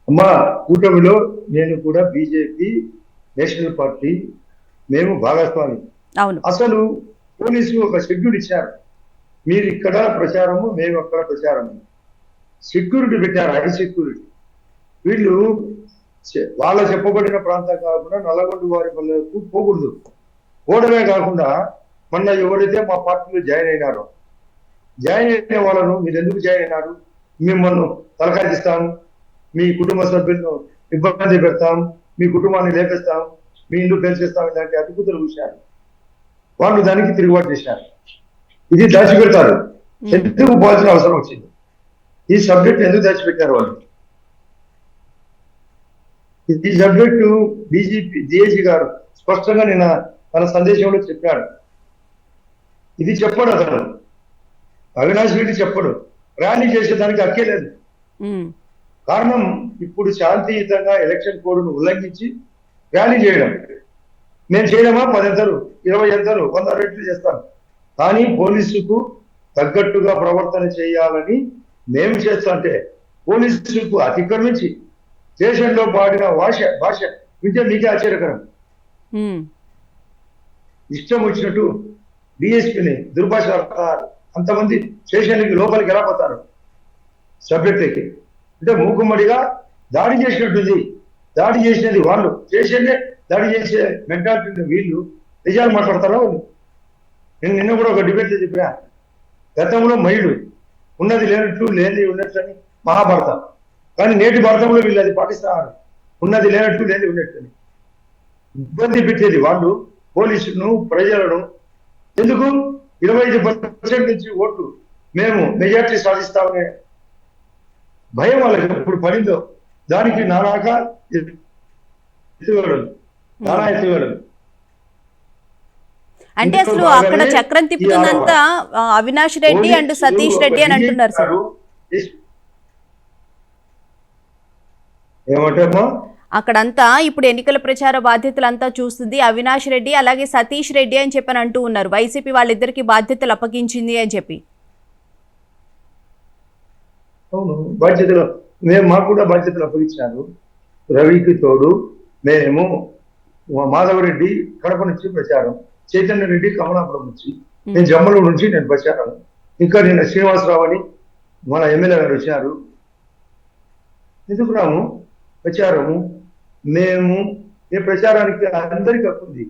అమ్మా, కూటమిలో నేను కూడా బీజేపీ నేషనల్ పార్టీ మేము భాగస్వామి. అవును. అసలు పోలీసులు ఒక షెడ్యూల్ ఇచ్చారు. మీరు ఇక్కడ ప్రచారము, మేము అక్కడ ప్రచారము. సెక్యూరిటీ పెట్టారు, హై సెక్యూరిటీ. వీళ్ళు వాళ్ళ చెప్పబడిన ప్రాంతం కాకుండా నల్లగొండ వారి పల్లెలకు పోకూడదు. పోవడమే కాకుండా మొన్న ఎవరైతే మా పార్టీలో జాయిన్ అయినారో, జాయిన్ అయిన వాళ్ళను మీరు ఎందుకు జాయిన్ అయినారు, మిమ్మల్ని తలకాయిస్తాం, మీ కుటుంబ సభ్యులను ఇబ్బంది పెడతాం, మీ కుటుంబాన్ని లేపేస్తాం, మీ ఇల్లు పేల్చేస్తాం, ఇలాంటి అద్భుతాలు విషయాలు వాళ్ళు దానికి తిరుగుబాటు చేశారు. ఇది దాచిపెడతారు. ఎందుకు పోవాల్సిన అవసరం వచ్చింది? ఈ సబ్జెక్ట్ ఎందుకు దాచిపెట్టారు వాళ్ళు? ఈ సబ్జెక్టు డీజీపీ డిఐజీ గారు స్పష్టంగా నిన్న తన సందేశంలో చెప్పాడు. ఇది చెప్పడు అతను, అవినాష్ రెడ్డి చెప్పడు. ర్యాలీ చేసేదానికి హక్కే లేదు. కారణం, ఇప్పుడు శాంతియుతంగా ఎలక్షన్ కోడ్ను ఉల్లంఘించి ర్యాలీ చేయడం. నేను చేయడమా 10 ఎంతలు, 20 ఎంతలు, 100 రెట్లు చేస్తాను. కానీ పోలీసుకు తగ్గట్టుగా ప్రవర్తన చేయాలని మేము చేస్తుంటే పోలీసులకు అతిక్రమించి స్టేషన్లో పాడిన భాష వింటే మీకే ఆశ్చర్యకరం. ఇష్టం వచ్చినట్టు డిఎస్పీని దుర్భాష అంతమంది స్టేషన్లకి లోపలికి ఎలా పోతారు? సబ్జెక్ట్కి అంటే మూకుమ్మడిగా దాడి చేసినట్టుంది. దాడి చేసినది వాళ్ళు, స్టేషన్లే దాడి చేసే మెంటాలిటీ వీళ్ళు. నిజాలు మాట్లాడతారా వాళ్ళు? నేను నిన్న కూడా ఒక డిబేట్ చెప్పినా, గతంలో మహిళలు ఉన్నది లేనట్లు, లేని ఉన్నట్లు అని మహాభారతం. కానీ నేటి భారతంలో వీళ్ళు అది పాటిస్తారు. ఉన్నది లేనట్లు, లేని ఉన్నట్లు ఇబ్బంది పెట్టేది వాళ్ళు పోలీసులను, ప్రజలను. ఎందుకు? 25% నుంచి ఓట్లు మేము మెజార్టీ సాధిస్తామనే భయం వాళ్ళకి ఎప్పుడు పడిందో దానికి నానా ఎత్తుగడలు. అంటే అసలు అక్కడ చక్రం తిప్పుతున్నంత అవినాష్ రెడ్డి అండ్ సతీష్ రెడ్డి అని అంటున్నారు సార్. ఏమంటామా? అక్కడంతా ఇప్పుడు ఎన్నికల ప్రచార బాధ్యతలంతా చూస్తుంది అవినాష్ రెడ్డి అలాగే సతీష్ రెడ్డి అని చెప్పని అంటూ ఉన్నారు. వైసీపీ వాళ్ళిద్దరికి బాధ్యతలు అప్పగించింది అని చెప్పి. అవును, బాధ్యతలు మాకు కూడా బాధ్యతలు అప్పగించారు. రవికి తోడు మేము, మాధవరెడ్డి కడప నుంచి ప్రచారం, చైతన్య రెడ్డి కమలాపురం నుంచి, నేను జమ్మలూరు నుంచి నేను ప్రచారం, ఇంకా నేను శ్రీనివాసరావు అని మన ఎమ్మెల్యే గారు వచ్చారు. ఎందుకు రాము ప్రచారము? మేము ఏ ప్రచారానికి అందరికీ హక్కుంది.